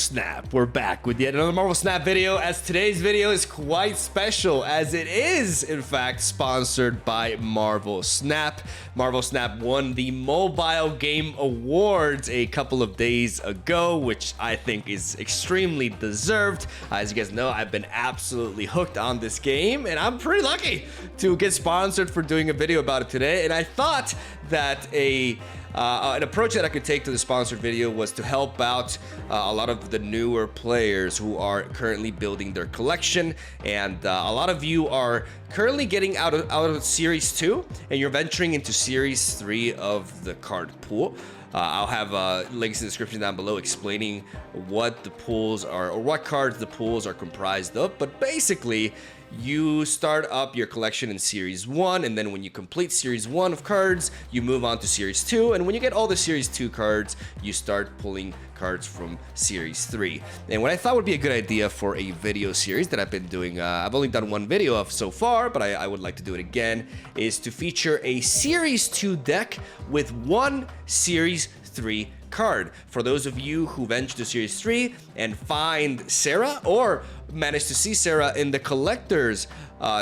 Snap. We're back with yet another Marvel Snap video, as today's video is quite special, as it is in fact sponsored by Marvel Snap. Marvel Snap won the Mobile Game Awards a couple of days ago, which I think is extremely deserved. As you guys know, I've been absolutely hooked on this game, and I'm pretty lucky to get sponsored for doing a video about it today. And I thought that an approach that I could take to the sponsored video was to help out a lot of the newer players who are currently building their collection, and a lot of you are currently getting out of Series 2 and you're venturing into Series 3 of the card pool. I'll have links in the description down below explaining what the pools are, or what cards the pools are comprised of. But basically, you start up your collection in Series 1, and then when you complete Series 1 of cards, you move on to Series 2, and when you get all the Series 2 cards, you start pulling cards from Series 3. And what I thought would be a good idea for a video series that I've been doing, I've only done one video of so far, but I would like to do it again, is to feature a Series 2 deck with one Series 3 card. For those of you who venture to Series 3 and find Sera, or manage to see Sera in the collector's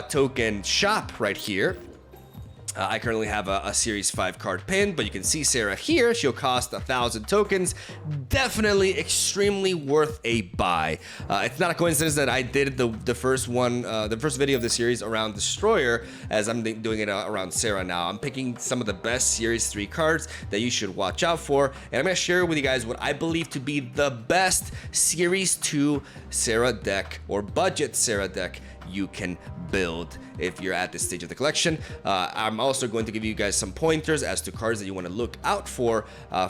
token shop right here, I currently have a Series 5 card pinned, but you can see Sera here. She'll cost 1,000 tokens. Definitely extremely worth a buy. It's not a coincidence that I did the first video of the series around Destroyer, as I'm doing it around Sera now. I'm picking some of the best Series 3 cards that you should watch out for, and I'm going to share with you guys what I believe to be the best Series 2 Sera deck, or budget Sera deck, you can build if you're at this stage of the collection. I'm also going to give you guys some pointers as to cards that you want to look out for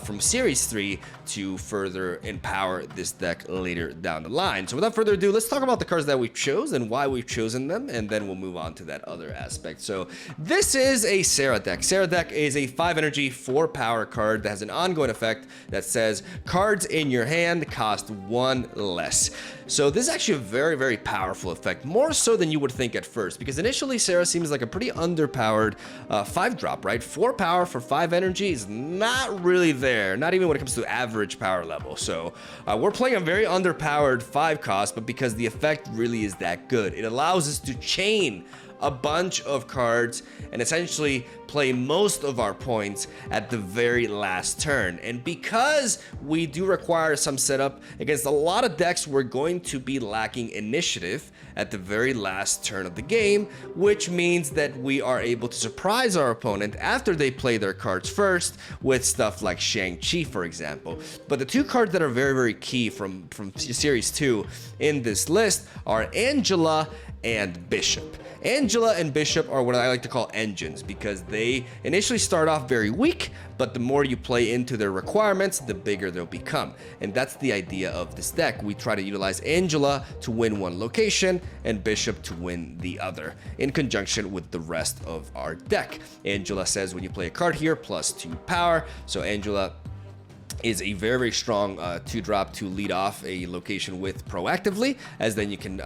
from Series 3 to further empower this deck later down the line. So without further ado, let's talk about the cards that we've chosen and why we've chosen them, and then we'll move on to that other aspect. So this is a Sera deck. Sera deck is a 5 energy, 4 power card that has an ongoing effect that says cards in your hand cost 1 less. So this is actually a very, very powerful effect, more so than you would think at first, because initially Sera seems like a pretty underpowered 5-drop, right? 4 power for 5 energy is not really there, not even when it comes to average power level. So we're playing a very underpowered 5 cost, but because the effect really is that good, it allows us to chain a bunch of cards and essentially play most of our points at the very last turn. And because we do require some setup against a lot of decks, we're going to be lacking initiative at the very last turn of the game, which means that we are able to surprise our opponent after they play their cards first with stuff like Shang-Chi, for example. But the two cards that are very, very key from Series 2 in this list are Angela and Bishop. Angela and Bishop are what I like to call engines, because they initially start off very weak, but the more you play into their requirements, the bigger they'll become. And that's the idea of this deck. We try to utilize Angela to win one location and Bishop to win the other, in conjunction with the rest of our deck. Angela says when you play a card here, +2 power. So Angela is a very, very strong 2-drop to lead off a location with proactively, as then you can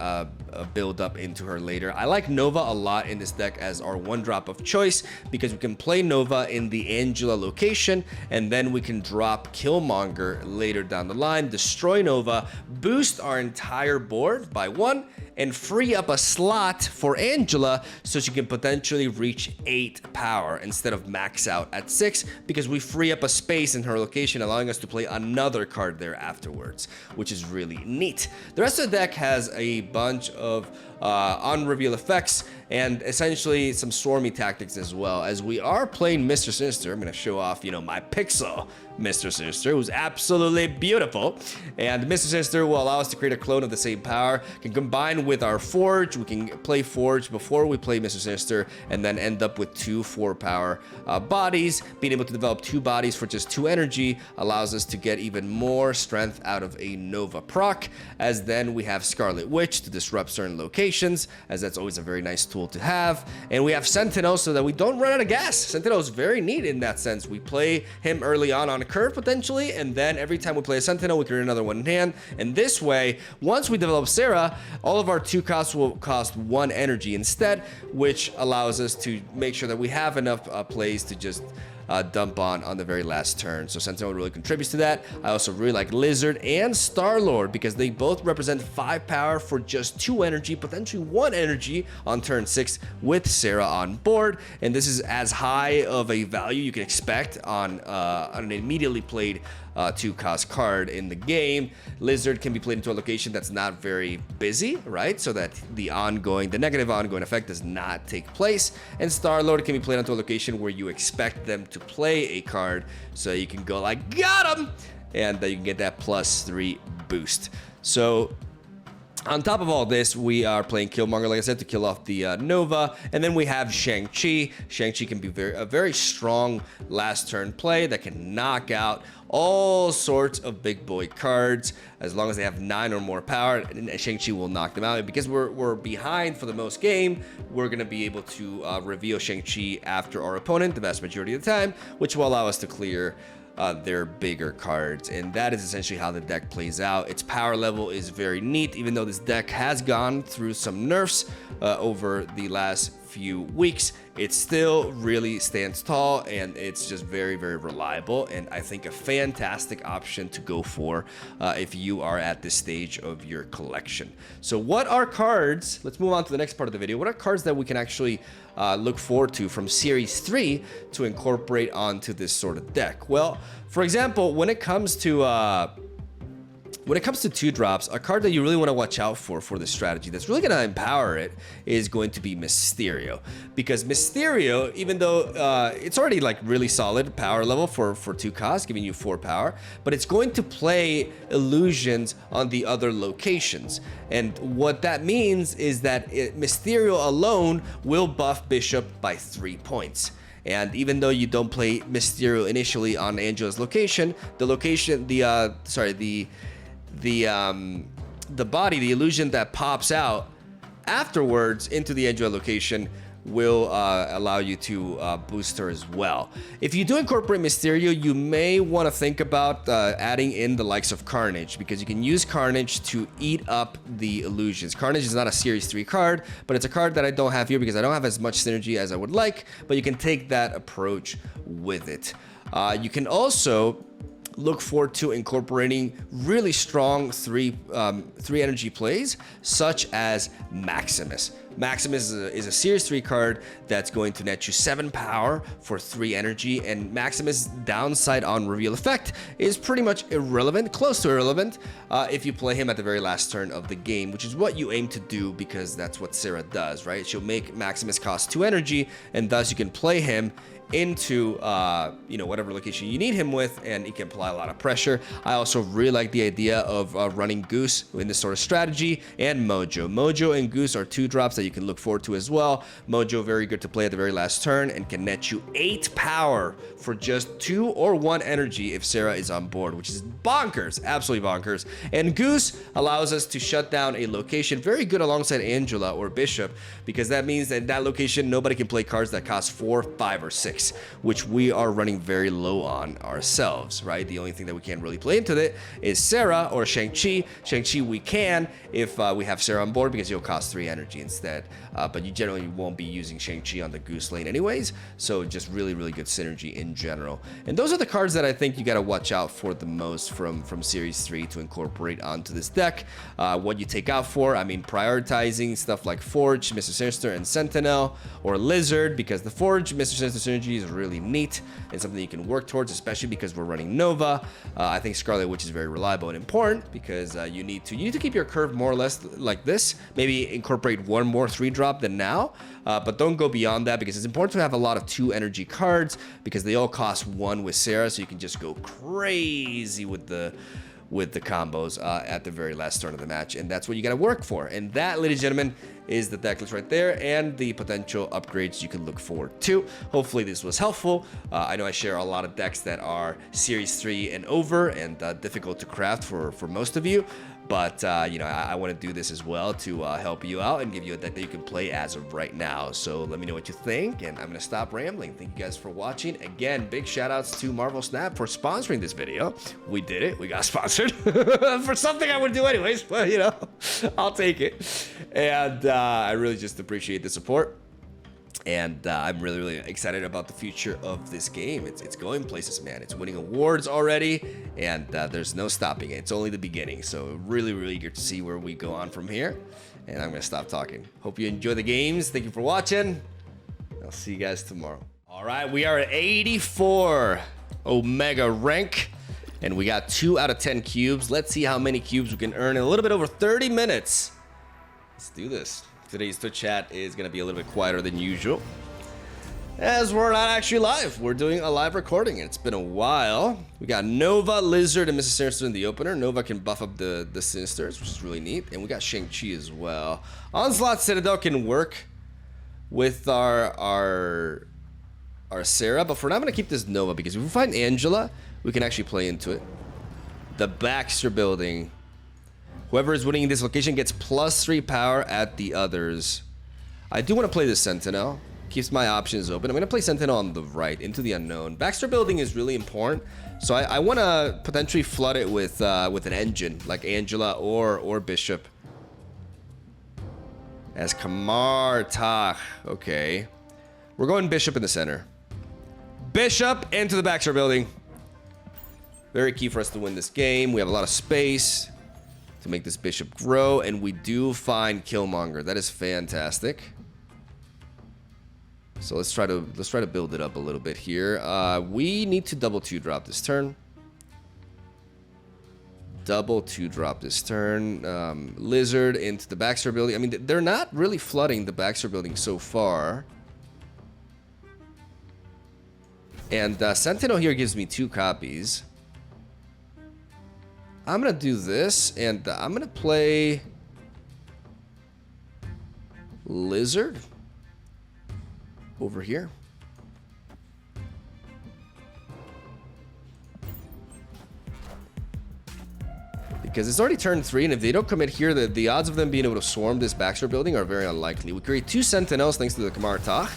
build up into her later. I like Nova a lot in this deck as our 1-drop of choice, because we can play Nova in the Angela location, and then we can drop Killmonger later down the line, destroy Nova, boost our entire board by 1, and free up a slot for Angela so she can potentially reach 8 power instead of max out at 6, because we free up a space in her location, allowing us to play another card there afterwards, which is really neat. The rest of the deck has a bunch of on-reveal effects and essentially some stormy tactics as well, as we are playing Mr. Sinister. I'm going to show off, my Pixel Mr. Sinister, who's absolutely beautiful. And Mr. Sinister will allow us to create a clone of the same power, can combine with our Forge. We can play Forge before we play Mr. Sinister, and then end up with 2 4-power bodies. Being able to develop 2 bodies for just 2 energy allows us to get even more strength out of a Nova proc, as then we have Scarlet Witch to disrupt certain locations, as that's always a very nice tool to have. And we have Sentinel so that we don't run out of gas. Sentinel is very neat in that sense. We play him early on a curve potentially, and then every time we play a Sentinel, we create another one in hand. And this way, once we develop Sera, all of our 2 costs will cost 1 energy instead, which allows us to make sure that we have enough plays to just dump on the very last turn. So Sentinel really contributes to that. I also really like Lizard and Star-Lord because they both represent 5 power for just 2 energy, potentially 1 energy on turn 6 with Sera on board. And this is as high of a value you can expect on an immediately played 2-cost card in the game. Lizard can be played into a location that's not very busy, right? So that the negative ongoing effect does not take place. And Star-Lord can be played onto a location where you expect them to play a card, so you can go like, got him! And you can get that +3 boost. So on top of all this, we are playing Killmonger, like I said, to kill off the Nova. And then we have Shang-Chi. Shang-Chi can be a very strong last turn play that can knock out all sorts of big boy cards. As long as they have 9 or more power, and Shang-Chi will knock them out. And because we're behind for the most game, we're going to be able to reveal Shang-Chi after our opponent the vast majority of the time, which will allow us to clear their bigger cards. And that is essentially how the deck plays out. Its power level is very neat, even though this deck has gone through some nerfs over the last few weeks. It still really stands tall, and it's just very, very reliable, and I think a fantastic option to go for if you are at this stage of your collection. So what are cards, let's move on to the next part of the video, what are cards that we can actually look forward to from Series 3 to incorporate onto this sort of deck? Well, for example, when it comes to 2-drops, a card that you really want to watch out for this strategy that's really going to empower it is going to be Mysterio. Because Mysterio, even though it's already like really solid power level for 2 costs, giving you 4 power, but it's going to play illusions on the other locations. And what that means is that Mysterio alone will buff Bishop by 3 points. And even though you don't play Mysterio initially on Angela's location, the body, the illusion that pops out afterwards into the Angela location will allow you to boost her as well. If you do incorporate Mysterio, you may want to think about adding in the likes of Carnage, because you can use Carnage to eat up the illusions. Carnage is not a Series 3 card, but it's a card that I don't have here because I don't have as much synergy as I would like, but you can take that approach with it. You can also look forward to incorporating really strong 3 energy plays, such as Maximus. Maximus is a Series 3 card that's going to net you 7 power for 3 energy, and Maximus' downside on reveal effect is pretty much irrelevant, close to irrelevant, if you play him at the very last turn of the game, which is what you aim to do because that's what Sera does, right? She'll make Maximus cost 2 energy, and thus you can play him into whatever location you need him with, and he can apply a lot of pressure. I also really like the idea of running Goose in this sort of strategy, and Mojo and Goose are 2-drops that you can look forward to as well. Mojo very good to play at the very last turn and can net you 8 power for just 2 or 1 energy if Sera is on board, which is bonkers, absolutely bonkers. And Goose allows us to shut down a location, very good alongside Angela or Bishop, because that means that in that location nobody can play cards that cost 4, 5, or 6, which we are running very low on ourselves, right? The only thing that we can't really play into it is Sera or Shang-Chi. Shang-Chi we can if we have Sera on board because he'll cost 3 energy instead, but you generally won't be using Shang-Chi on the Goose lane anyways, so just really, really good synergy in general. And those are the cards that I think you got to watch out for the most from Series 3 to incorporate onto this deck. What you take out for, I mean, prioritizing stuff like Forge, Mr. Sinister, and Sentinel, or Lizard, because the Forge, Mr. Sinister synergy is really neat and something you can work towards, especially because we're running Nova. I think Scarlet Witch is very reliable and important because you need to keep your curve more or less like this. Maybe incorporate 1 more 3-drop than now, but don't go beyond that because it's important to have a lot of 2 energy cards because they all cost 1 with Sera, so you can just go crazy with the combos at the very last turn of the match, and that's what you got to work for. And that, ladies and gentlemen, is the deck list right there and the potential upgrades you can look forward to. Hopefully this was helpful. I know I share a lot of decks that are Series 3 and over and difficult to craft for most of you, but I want to do this as well to help you out and give you a deck that you can play as of right now. So let me know what you think, and I'm going to stop rambling. Thank you guys for watching. Again, big shout outs to Marvel Snap for sponsoring this video. We did it. We got sponsored for something I would do anyways, but I'll take it. And I really just appreciate the support. And I'm really, really excited about the future of this game. It's going places, man. It's winning awards already, and there's no stopping it. It's only the beginning. So really, really eager to see where we go on from here. And I'm going to stop talking. Hope you enjoy the games. Thank you for watching. I'll see you guys tomorrow. All right, we are at 84 Omega rank, and we got 2 out of 10 cubes. Let's see how many cubes we can earn in a little bit over 30 minutes. Let's do this. Today's Twitch chat is going to be a little bit quieter than usual, as we're not actually live. We're doing a live recording. It's been a while. We got Nova, Lizard, and Mrs. Sinister in the opener. Nova can buff up the Sinisters, which is really neat. And we got Shang-Chi as well. Onslaught Citadel can work with our Sera, but for now I'm going to keep this Nova, because if we find Angela, we can actually play into it. The Baxter building. Whoever is winning in this location gets +3 power at the others. I do want to play the Sentinel. Keeps my options open. I'm going to play Sentinel on the right, into the unknown. Baxter building is really important, so I want to potentially flood it with an engine, like Angela or Bishop. As Kamar Tach. Okay. We're going Bishop in the center. Bishop into the Baxter building. Very key for us to win this game. We have a lot of space to make this Bishop grow, and we do find Killmonger. That is fantastic. So let's try to build it up a little bit here. We need to double 2-drop this turn. Double 2-drop this turn. Lizard into the Baxter building. I mean, they're not really flooding the Baxter building so far. And Sentinel here gives me 2 copies. I'm going to do this, and I'm going to play Lizard over here. Because it's already turn 3, and if they don't commit here, the odds of them being able to swarm this Baxter building are very unlikely. We create 2 Sentinels thanks to the Kamar Tach.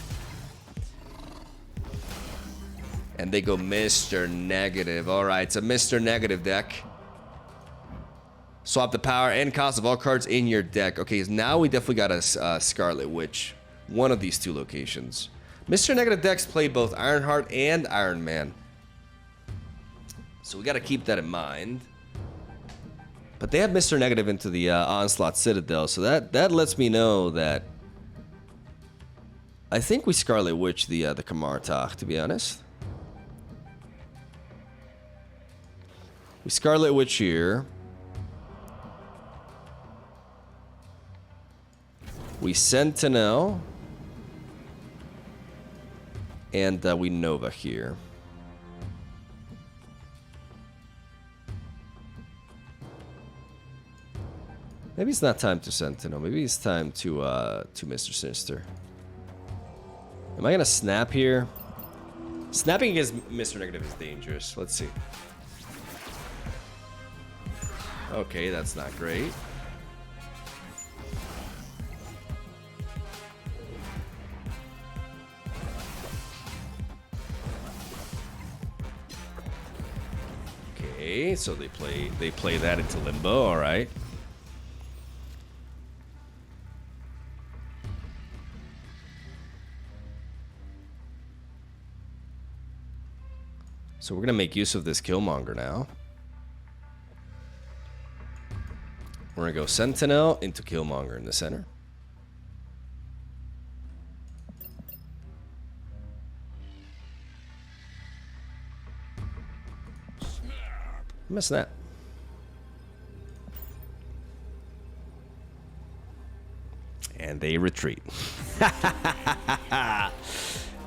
And they go Mr. Negative. Alright, it's a Mr. Negative deck. Swap the power and cost of all cards in your deck. Okay, now we definitely got a Scarlet Witch. One of these 2 locations. Mr. Negative decks play both Ironheart and Iron Man. So we got to keep that in mind. But they have Mr. Negative into the Onslaught Citadel. So that lets me know that I think we Scarlet Witch the Kamar Tach, to be honest. We Scarlet Witch here. We Sentinel. And we Nova here. Maybe it's not time to Sentinel. Maybe it's time to Mr. Sinister. Am I gonna snap here? Snapping against Mr. Negative is dangerous. Let's see. Okay, that's not great. Okay, so they play that into limbo. All right. So we're gonna make use of this Killmonger now. We're gonna go Sentinel into Killmonger in the center. I'm gonna snap. And they retreat.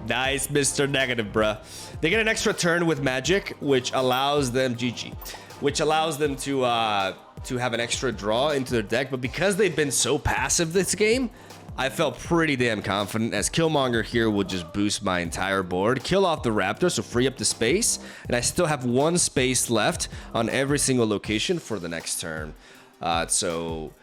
Nice, Mr. Negative, bruh. They get an extra turn with magic, which allows them GG, which allows them to have an extra draw into their deck. But because they've been so passive this game, I felt pretty damn confident, as Killmonger here would just boost my entire board, kill off the Raptor, so free up the space, and I still have 1 space left on every single location for the next turn. So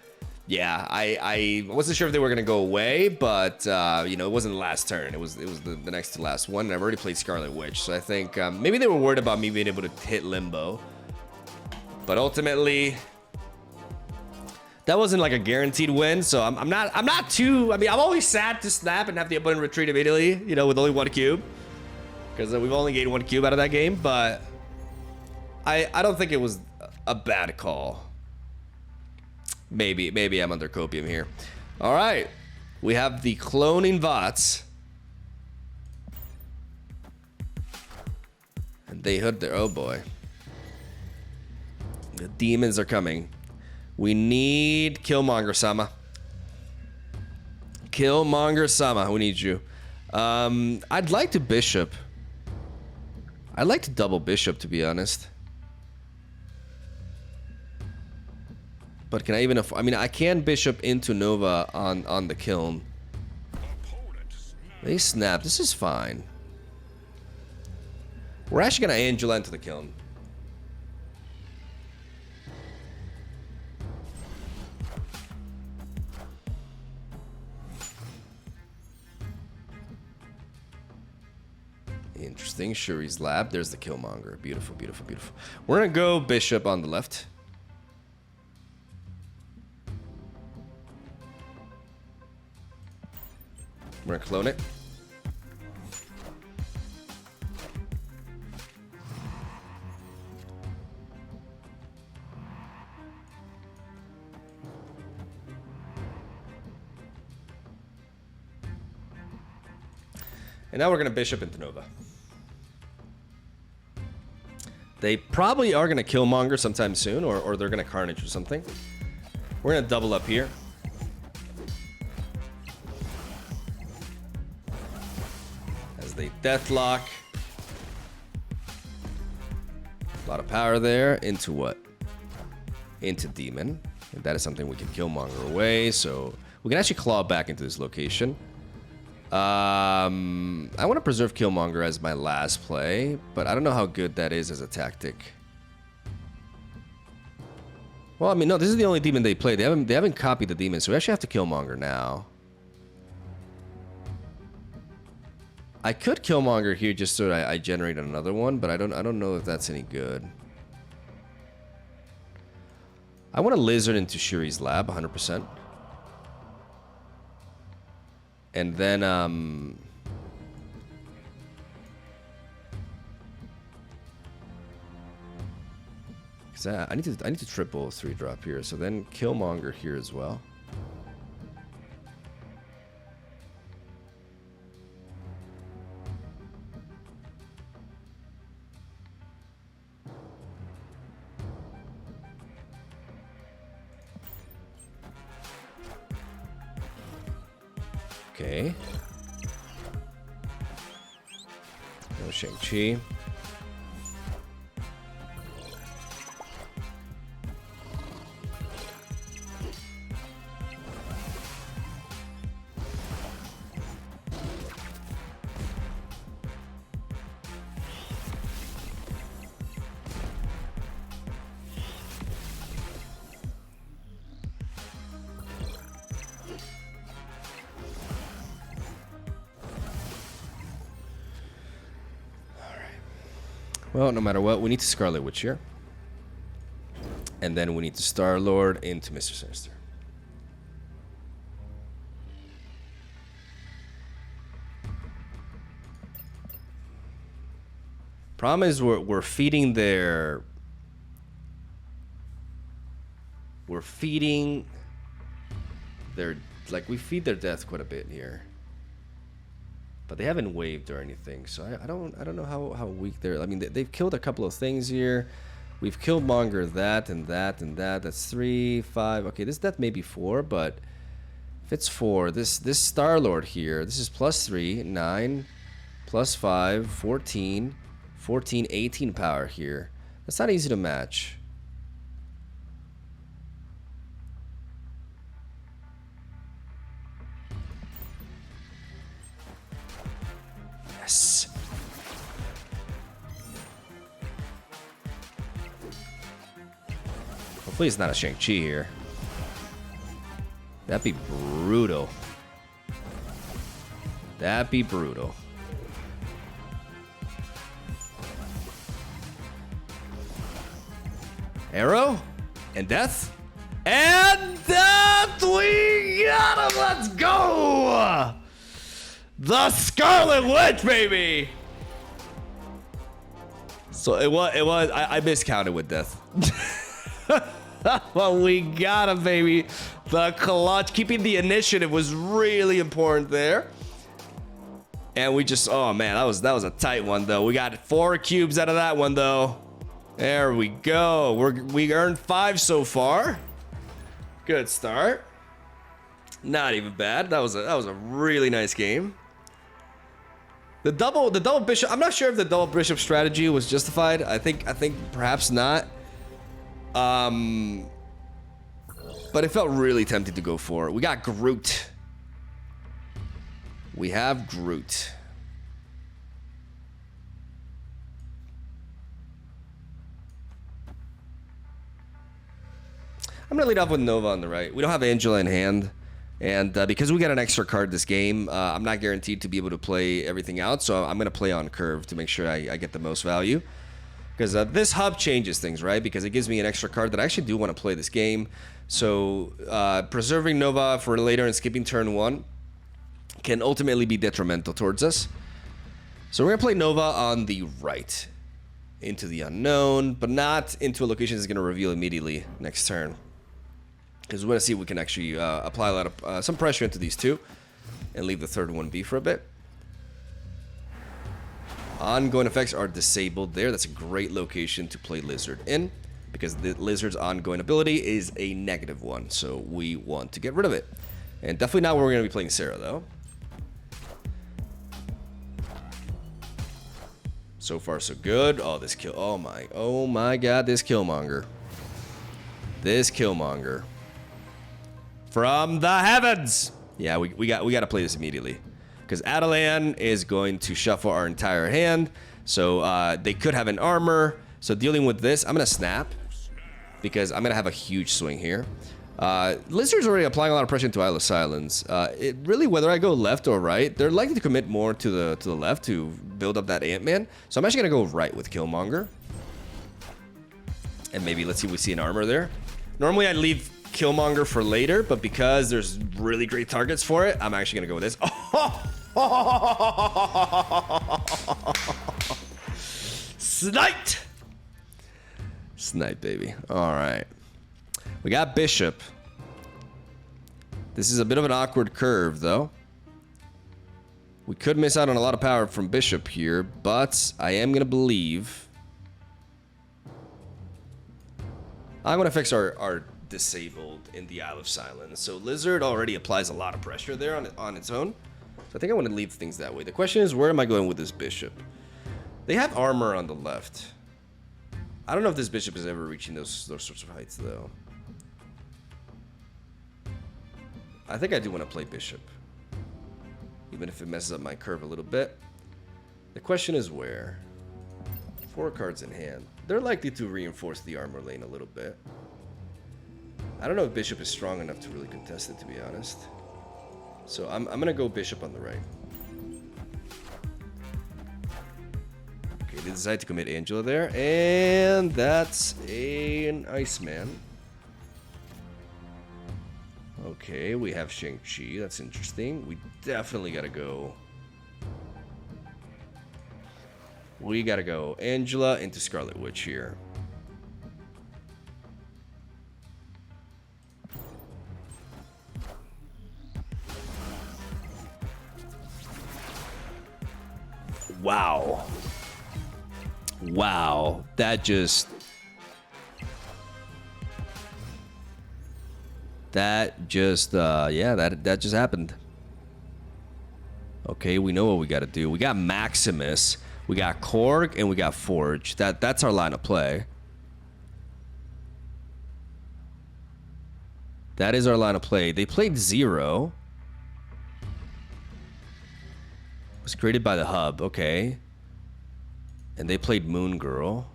yeah, I wasn't sure if they were gonna go away, but you know, it wasn't the last turn. It was the next to last one, and I've already played Scarlet Witch, so I think maybe they were worried about me being able to hit limbo. But ultimately, That wasn't like a guaranteed win, so I'm not too. I mean, I'm always sad to snap and have the opponent retreat immediately, you know, with only 1 cube, because we've only gained 1 cube out of that game. But I don't think it was a bad call. Maybe I'm under copium here. All right, we have the cloning Vots, and they hood their. Oh boy, the demons are coming. We need Killmonger-sama. Killmonger-sama, we need you. I'd like to Bishop. I'd like to double Bishop, to be honest. But can I even... I mean, I can Bishop into Nova on the Kiln. They snap. This is fine. We're actually going to Angela into the Kiln. Interesting. Shuri's lab. There's the Killmonger. Beautiful, beautiful, beautiful. We're gonna go Bishop on the left. We're gonna clone it. And now we're gonna Bishop into Nova. They probably are going to Killmonger sometime soon, or they're going to Carnage or something. We're going to double up here. As they Deathlock. A lot of power there. Into what? Into Demon. And that is something we can Killmonger away, so we can actually claw back into this location. I want to preserve Killmonger as my last play, but I don't know how good that is as a tactic. Well, I mean, no, this is the only demon they play. They haven't copied the demon, so we actually have to Killmonger now. I could Killmonger here just so I generate another one, but I don't know if that's any good. I want to Lizard into Shuri's lab 100%. And then, cause I need to triple 3-drop here. So then Killmonger here as well. Okay. No Shang-Chi. Well, no matter what, we need to Scarlet Witch here. And then we need to Star-Lord into Mr. Sinister. Problem is we're feeding their... We're feeding their... Like, we feed their death quite a bit here. But they haven't waved or anything, so I don't know how weak they're. I mean, they've killed a couple of things here. We've killed Monger that and that and that. That's 3, 5. Okay, that may be 4, but if it's 4, this Star-Lord here, this is +3, 9, +5, 14, 14, 18 power here. That's not easy to match. Yes. Hopefully it's not a Shang-Chi here. That'd be brutal. That'd be brutal. Arrow? And death? And that we got him. Let's go. The Scarlet Witch, baby. So it was. I miscounted with death. Well, we got him, baby. The clutch. Keeping the initiative was really important there. And we just, oh man, that was a tight one though. We got 4 cubes out of that one though. There we go. We earned 5 so far. Good start. Not even bad. That was a really nice game. The double bishop. I'm not sure if the double bishop strategy was justified. I think perhaps not. But it felt really tempting to go for it. We got Groot. We have Groot. I'm gonna lead off with Nova on the right. We don't have Angela in hand. And because we got an extra card this game, I'm not guaranteed to be able to play everything out. So I'm gonna play on curve to make sure I get the most value. Because this hub changes things, right? Because it gives me an extra card that I actually do want to play this game. So preserving Nova for later and skipping turn 1 can ultimately be detrimental towards us. So we're going to play Nova on the right. Into the unknown, but not into a location that's going to reveal immediately next turn. Because we want to see if we can actually apply a lot of some pressure into these two. And leave the third one be for a bit. Ongoing effects are disabled there. That's a great location to play Lizard in, because the Lizard's ongoing ability is a -1, so we want to get rid of it. And definitely not where we're going to be playing Sera, though. So far, so good. Oh, this kill. Oh my God, this Killmonger. This Killmonger. From the heavens. Yeah, we got to play this immediately. Because Adelan is going to shuffle our entire hand. So they could have an armor. So dealing with this, I'm going to snap. Because I'm going to have a huge swing here. Lizard's already applying a lot of pressure into Isle of Silence. It really, whether I go left or right, they're likely to commit more to the left to build up that Ant-Man. So I'm actually going to go right with Killmonger. And maybe, let's see if we see an armor there. Normally I'd leave Killmonger for later, but because there's really great targets for it, I'm actually going to go with this. Sniped! Snipe, baby. All right. We got Bishop. This is a bit of an awkward curve, though. We could miss out on a lot of power from Bishop here, but I am going to believe... I'm going to fix our disabled in the Isle of Silence. So Lizard already applies a lot of pressure there on its own. So I think I want to leave things that way. The question is, where am I going with this Bishop? They have armor on the left. I don't know if this Bishop is ever reaching those sorts of heights, though. I think I do want to play Bishop. Even if it messes up my curve a little bit. The question is where? 4 cards in hand. They're likely to reinforce the armor lane a little bit. I don't know if Bishop is strong enough to really contest it, to be honest. So I'm going to go Bishop on the right. Okay, they decide to commit Angela there. And that's an Iceman. Okay, we have Shang-Chi. That's interesting. We definitely got to go... We got to go Angela into Scarlet Witch here. Wow. Wow. That just... yeah, that just happened. Okay, we know what we got to do. We got Maximus, we got Korg, and we got Forge. That's our line of play. That is our line of play. They played Zero. It was created by the Hub, okay. And they played Moon Girl.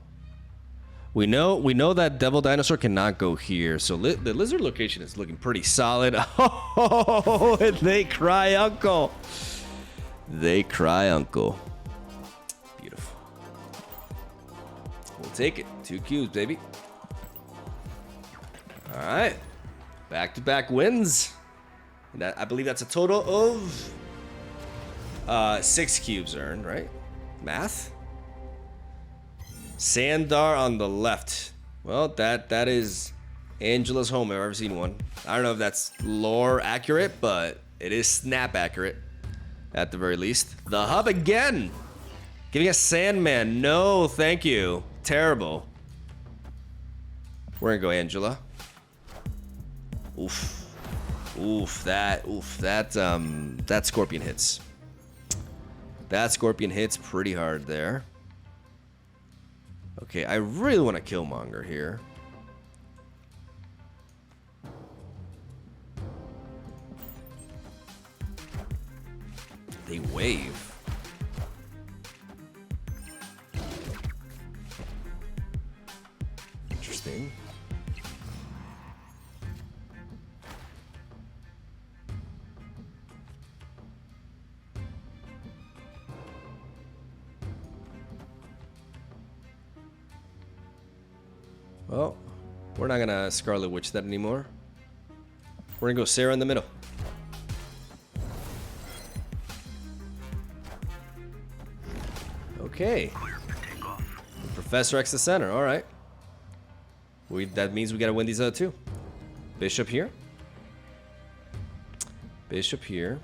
We know that Devil Dinosaur cannot go here, so the Lizard location is looking pretty solid. Oh, and they cry uncle. They cry uncle. Beautiful. We'll take it. 2 cubes, baby. All right. Back-to-back wins. And I believe that's a total of 6 cubes earned, right? Math? Sandar on the left. Well, that is Angela's home if I've ever seen one. I don't know if that's lore accurate, but it is snap accurate at the very least. The hub again. Giving us Sandman. No, thank you. Terrible. We're gonna go Angela. Oof. That Scorpion hits. That Scorpion hits pretty hard there. Okay, I really want to Killmonger here. They wave. Interesting. Well, we're not gonna Scarlet Witch that anymore. We're gonna go Sera in the middle. Okay. Professor X the center. All right. That means we gotta win these other two. Bishop here. Bishop here.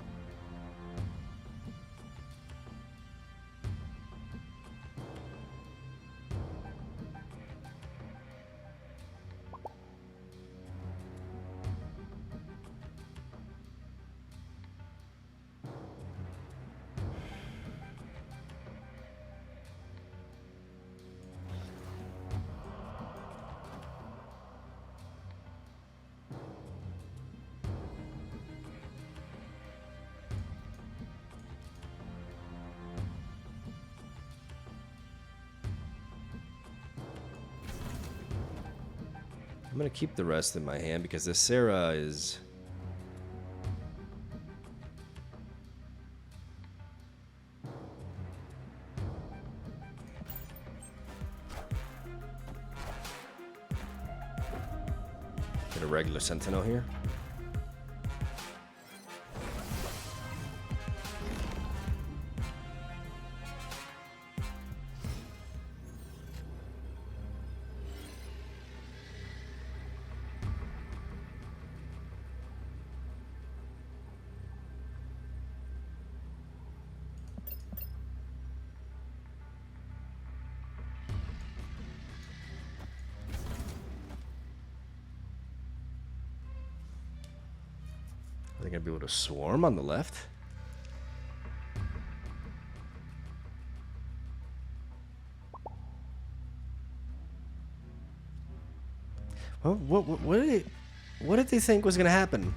I'm gonna keep the rest in my hand because this Sera is... Get a regular Sentinel here. Are they gonna be able to swarm on the left? Well, what did they think was gonna happen?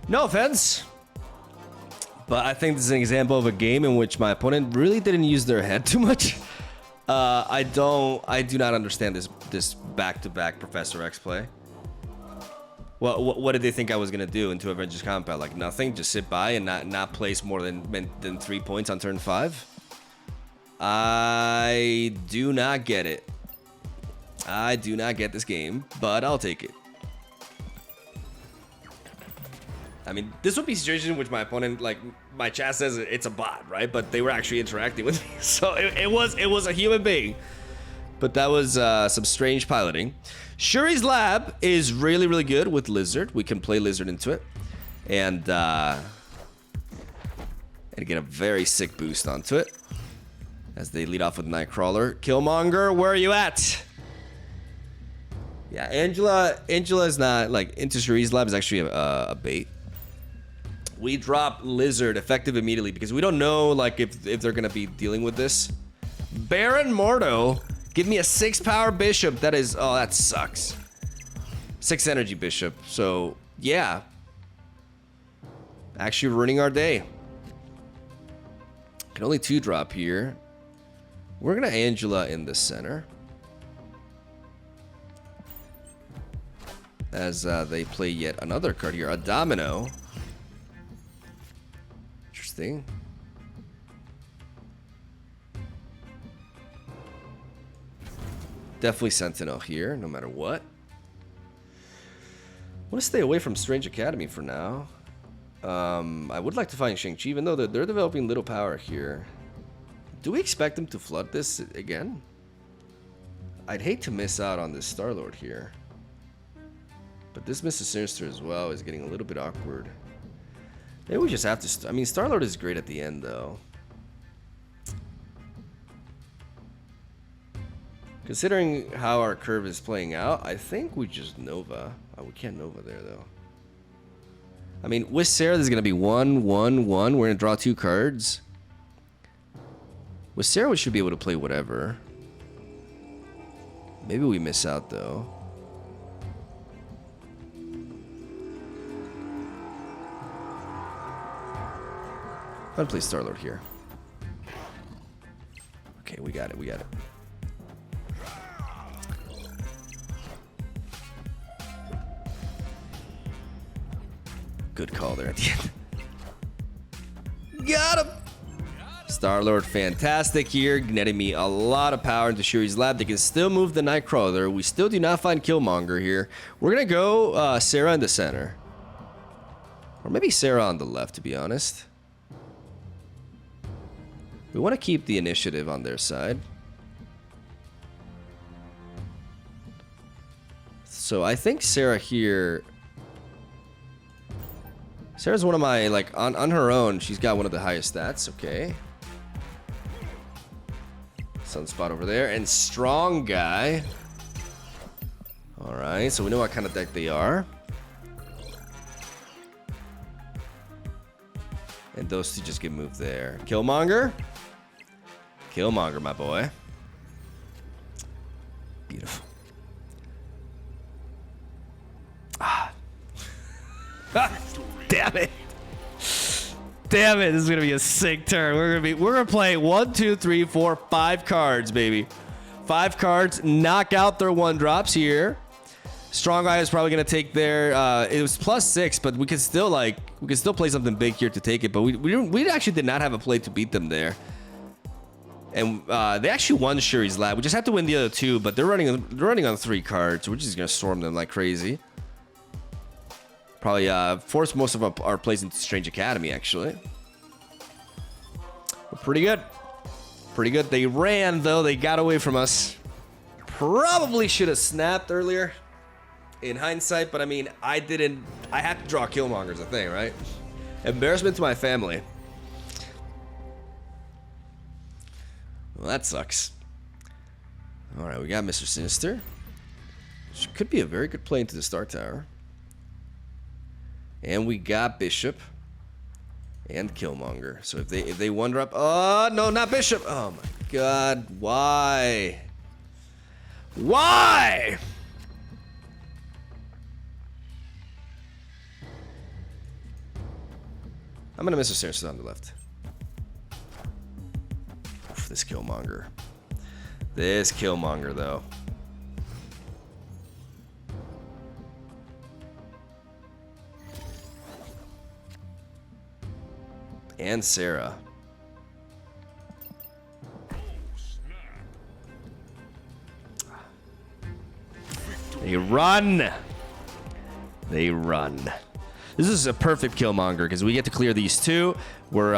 No offense, but I think this is an example of a game in which my opponent really didn't use their head too much. I do not understand this back-to-back Professor X play. What did they think I was gonna do into Avengers Compound? Like nothing, just sit by and not place more than 3 points on turn 5. I do not get it. I do not get this game, but I'll take it. I mean, this would be a situation in which my opponent, like, my chat says it's a bot, right? But they were actually interacting with me, so it was a human being. But that was some strange piloting. Shuri's Lab is really good with Lizard. We can play Lizard into it, and get a very sick boost onto it as they lead off with Nightcrawler. Killmonger, where are you at? Yeah, Angela is not like into Shuri's Lab is actually a bait. We drop Lizard effective immediately because we don't know like if they're gonna be dealing with this. Baron Mordo Give me a 6 power bishop. That is, oh, that sucks. 6 energy bishop. So, yeah. Actually ruining our day. Can only 2 drop here. We're gonna Angela in the center. As they play yet another card here. A domino. Interesting. Definitely Sentinel here, no matter what. I want to stay away from Strange Academy for now. I would like to find Shang-Chi, even though they're developing little power here. Do we expect them to flood this again? I'd hate to miss out on this Star-Lord here. But this Mr. Sinister as well is getting a little bit awkward. Maybe we just have to... I mean, Star-Lord is great at the end, though. Considering how our curve is playing out, I think we just Nova. Oh, we can't Nova there, though. I mean, with Sera, there's going to be 1, 1, 1. We're going to draw 2 cards. With Sera, we should be able to play whatever. Maybe we miss out, though. I'm going to play Star-Lord here. Okay, we got it, we got it. Good call there at the end. Got him! Star-Lord, fantastic here, netting me a lot of power into Shuri's lab. They can still move the Nightcrawler. We still do not find Killmonger here. We're gonna go Sera in the center. Or maybe Sera on the left, to be honest. We want to keep the initiative on their side. So I think Sera here... Sera's one of my, like, on her own, she's got one of the highest stats, okay. Sunspot over there, and Strong Guy. Alright, so we know what kind of deck they are. And those two just get moved there. Killmonger? Killmonger, my boy. Beautiful. Ah. Damn it. Damn it, this is gonna be a sick turn. We're gonna play 1, 2, 3, 4, 5 cards, baby. 5 cards, knock out their 1-drops here. Strong Guy is probably gonna take their it was +6, but we could still play something big here to take it, but we actually did not have a play to beat them there. And they actually won Shuri's lab. We just have to win the other 2, but they're running on 3 cards, so we're just gonna storm them like crazy. Probably force most of our plays into Strange Academy, actually. But pretty good. Pretty good. They ran, though. They got away from us. Probably should have snapped earlier in hindsight, but I mean, I didn't. I had to draw Killmonger's a thing, right? Embarrassment to my family. Well, that sucks. All right, we got Mr. Sinister. Which could be a very good play into the Star Tower. And we got Bishop and Killmonger. So if they 1-drop, oh no, not Bishop! Oh my God, why? Why? I'm gonna miss a Sinister on the left. Oof, this Killmonger. This Killmonger, though. And Sera. They run. They run. This is a perfect Killmonger because we get to clear these 2. We're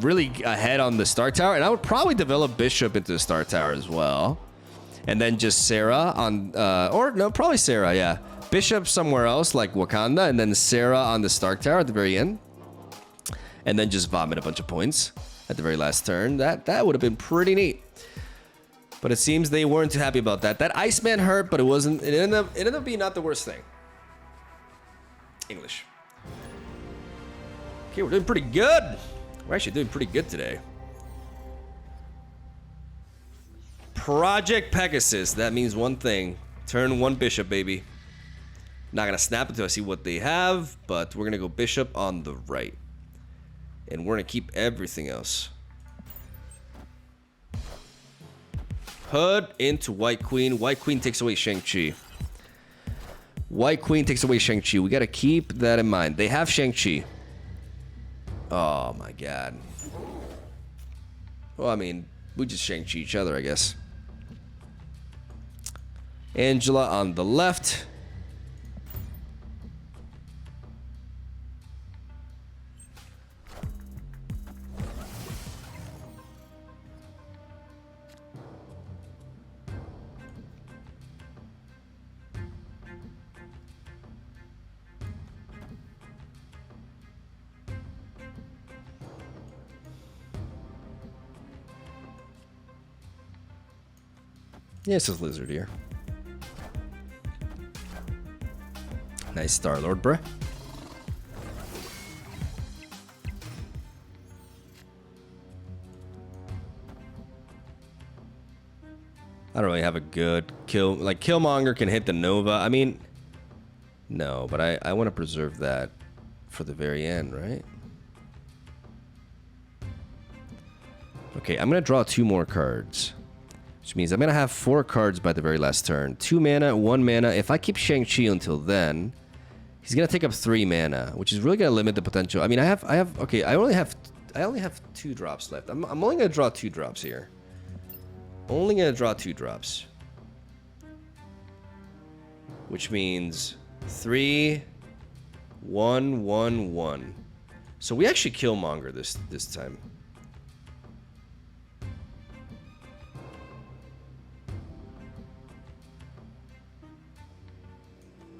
really ahead on the Star Tower, and I would probably develop Bishop into the Star Tower as well, and then just Sera on, or no, probably Sera, yeah. Bishop somewhere else like Wakanda, and then Sera on the Star Tower at the very end. And then just vomit a bunch of points at the very last turn. That would have been pretty neat. But it seems they weren't too happy about that. That Iceman hurt, but it wasn't. It ended up being not the worst thing. English. Okay, we're doing pretty good. We're actually doing pretty good today. Project Pegasus. That means one thing. Turn one bishop, baby. Not gonna snap until I see what they have, but we're gonna go bishop on the right. And we're gonna keep everything else. Put into White Queen. White Queen takes away Shang-Chi. White Queen takes away Shang-Chi. We gotta keep that in mind. They have Shang-Chi. Oh my god. Well, I mean, we just Shang-Chi each other, I guess. Angela on the left. Yeah, this is Lizard here. Nice Star-Lord, bruh. I don't really have a good kill. Like, Killmonger can hit the Nova. I mean, no, but I want to preserve that for the very end, right? Okay, I'm going to draw 2 more cards. Which means I'm going to have 4 cards by the very last turn. 2 mana, 1 mana. If I keep Shang-Chi until then, he's going to take up 3 mana, which is really going to limit the potential. I mean, okay, I only have 2 drops left. I'm only going to draw 2 drops here. Only going to draw 2 drops. Which means 3, 1, 1, 1. So we actually Killmonger this time.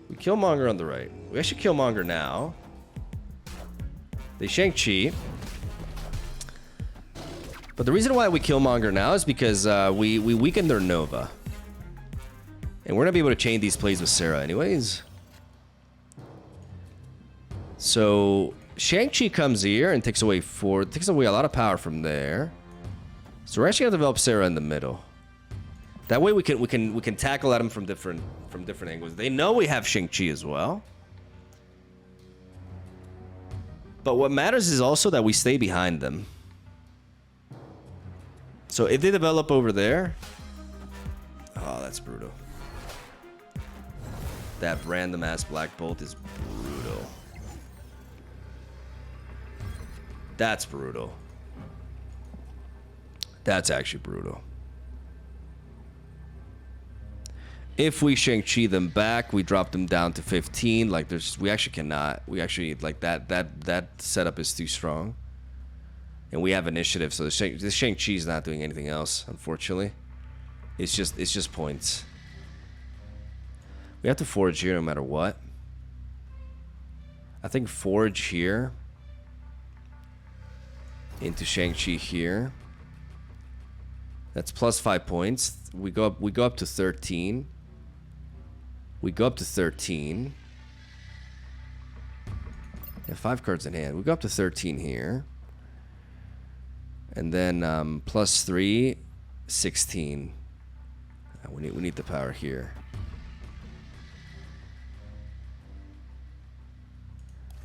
We Killmonger on the right. We actually Killmonger now. They Shang-Chi. But the reason why we Killmonger now is because we weakened their Nova. And we're going to be able to chain these plays with Sera anyways. So Shang-Chi comes here and takes away a lot of power from there. So we're actually going to develop Sera in the middle. That way we can tackle at them from different angles. They know we have Shang-Chi as well. But what matters is also that we stay behind them. So if they develop over there, oh, that's brutal. That random ass Black Bolt is brutal. That's brutal. That's actually brutal. If we Shang-Chi them back, we drop them down to 15. Like we actually cannot. We actually like that setup is too strong. And we have initiative, so the Shang-Chi is not doing anything else, unfortunately. It's just points. We have to forge here no matter what. I think forge here into Shang-Chi here. That's plus 5 points. We go up to 13. We go up to 13. We have 5 cards in hand. We go up to 13 here. And then plus 3, 16. We need the power here.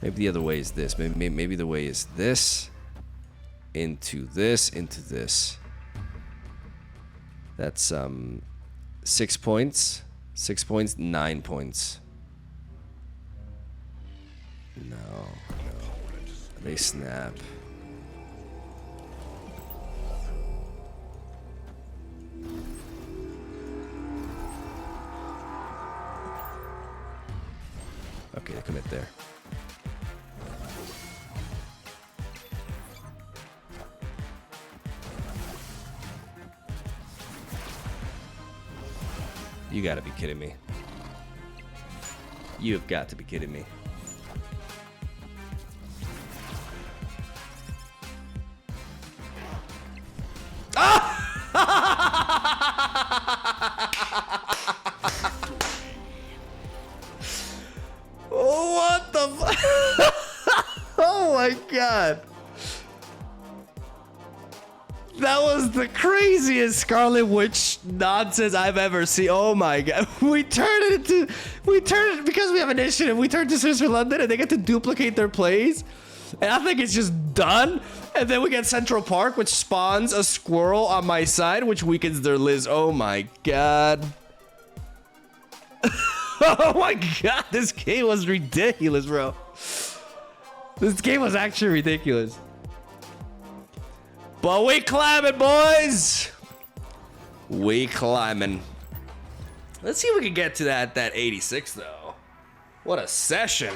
Maybe the other way is this. Maybe the way is this. Into this. Into this. That's 6 points. 6 points, 9 points. No. They snap. Okay, they commit there. You gotta be kidding me. You have got to be kidding me. What the fuck? Oh my god. That was the craziest Scarlet Witch nonsense I've ever seen. Oh my god. We turned it because we have initiative. We turned to Sister London and they get to duplicate their plays. And I think it's just done. And then we get Central Park, which spawns a squirrel on my side, which weakens their Liz. Oh my god. Oh my god. This game was ridiculous, bro. This game was actually ridiculous. But we climbing, boys. We climbing. Let's see if we can get to that 86 though. What a session.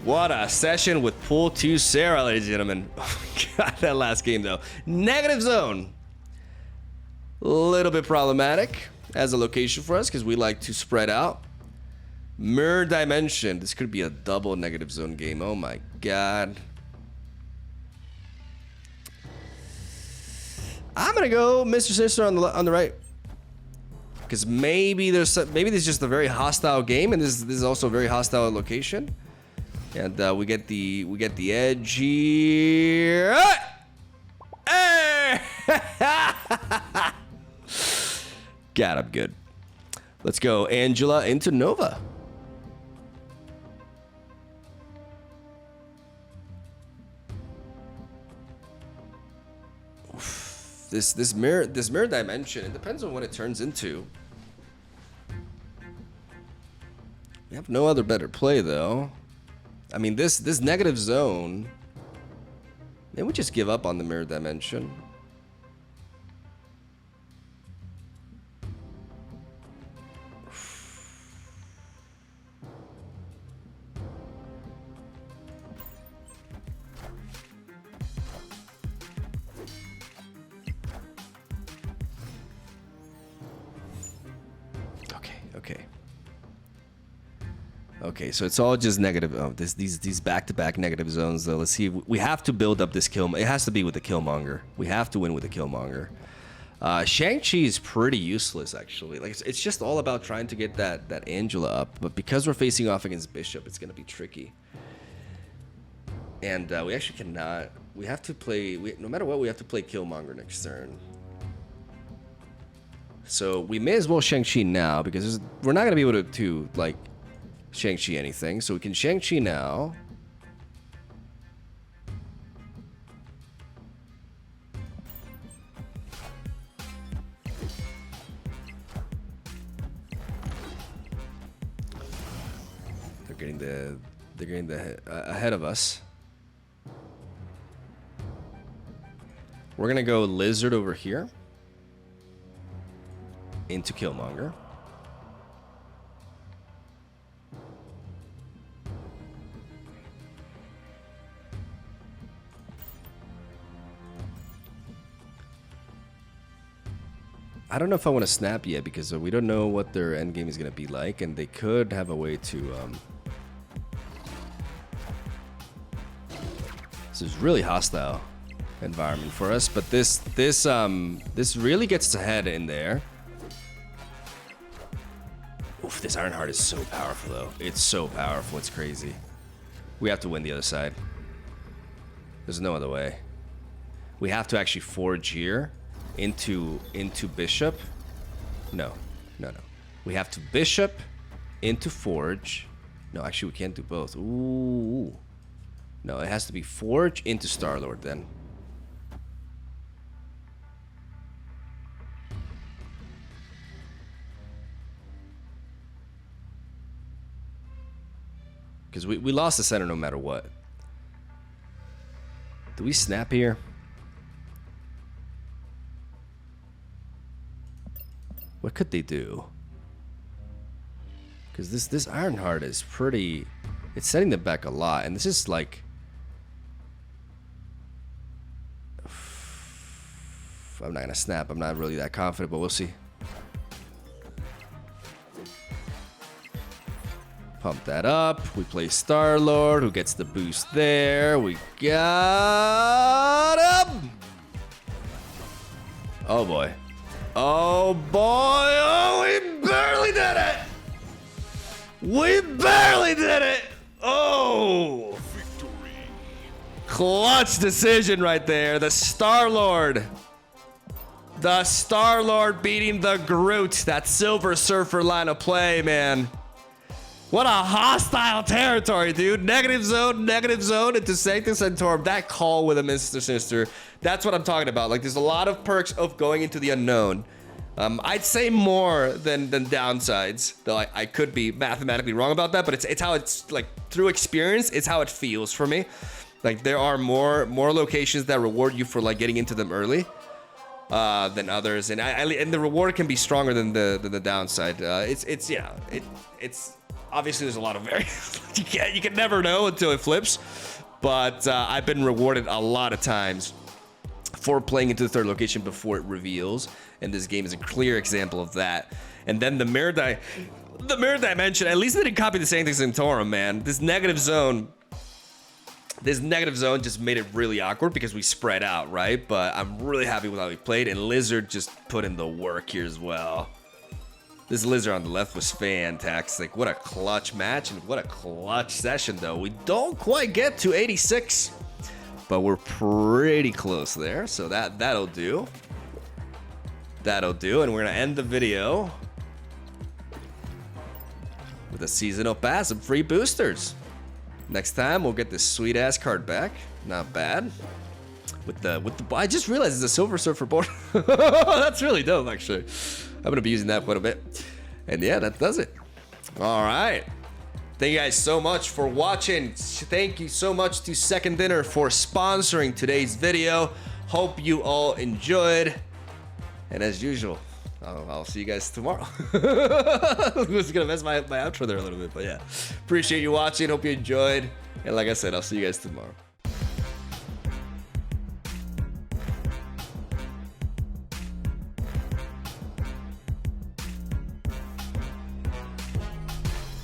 What a session with Pool 2 Sera, ladies and gentlemen. Oh my god, that last game though. Negative zone. A little bit problematic as a location for us because we like to spread out. Mirror dimension. This could be a double negative zone game. Oh my god. I'm gonna go Mr. Sinister on the right, because maybe this is just a very hostile game, and this is also a very hostile location, and we get the edge here. Hey! God, I'm good. Let's go Angela into Nova. This mirror dimension, it depends on what it turns into. We have no other better play though. I mean, this negative zone, maybe we just give up on the mirror dimension. Okay, so it's all just negative. Oh, these back-to-back negative zones, though. Let's see. We have to build up this kill. It has to be with the Killmonger. We have to win with the Killmonger. Shang-Chi is pretty useless, actually. Like it's just all about trying to get that Angela up. But because we're facing off against Bishop, it's gonna be tricky. And we actually cannot. We have to play. No matter what, we have to play Killmonger next turn. So we may as well Shang-Chi now because we're not gonna be able to like Shang-Chi anything, so we can Shang-Chi now. They're getting the ahead of us. We're gonna go Lizard over here into Killmonger. I don't know if I want to snap yet because we don't know what their end game is going to be like, and they could have a way to. This is really hostile environment for us, but this really gets its head in there. Oof, this Ironheart is so powerful though. It's so powerful. It's crazy. We have to win the other side. There's no other way. We have to actually forge here. Into Bishop. No. We have to Bishop into Forge. No, actually we can't do both. Ooh. No, it has to be Forge into Star-Lord then. Because we lost the center no matter what. Do we snap here? What could they do? Because this Ironheart is pretty. It's setting them back a lot, and this is like. I'm not gonna snap. I'm not really that confident, but we'll see. Pump that up. We play Star-Lord, who gets the boost there. We got him. Oh boy. Oh boy, oh, we barely did it! We barely did it! Oh! Clutch decision right there. The Star-Lord. The Star-Lord beating the Groot. That Silver Surfer line of play, man. What a hostile territory, dude. Negative zone into Sanctum Sanctorum. That call with a Mr. Sinister. That's what I'm talking about. Like, there's a lot of perks of going into the unknown. I'd say more than downsides, though I could be mathematically wrong about that, but it's how it's, like, through experience, it's how it feels for me. Like, there are more locations that reward you for, like, getting into them early than others, and the reward can be stronger than the downside. It's obviously there's a lot of variance. you can never know until it flips, but I've been rewarded a lot of times for playing into the third location before it reveals, and this game is a clear example of that. And then the mirror dimension, at least they didn't copy the same thing as Sanctorum, man. This negative zone just made it really awkward because we spread out, right? But I'm really happy with how we played, and Lizard just put in the work here as well. This Lizard on the left was fantastic. What a clutch match and what a clutch session, though. We don't quite get to 86, but we're pretty close there, so that'll do. That'll do, and we're gonna end the video with a seasonal pass and free boosters. Next time we'll get this sweet ass card back. Not bad. With the I just realized it's a Silver Surfer board. That's really dope, actually. I'm gonna be using that quite a bit. And yeah, that does it. All right. Thank you guys so much for watching. Thank you so much to Second Dinner for sponsoring today's video. Hope you all enjoyed. And as usual, I'll see you guys tomorrow. I was gonna mess my outro there a little bit, but yeah. Appreciate you watching. Hope you enjoyed. And like I said, I'll see you guys tomorrow.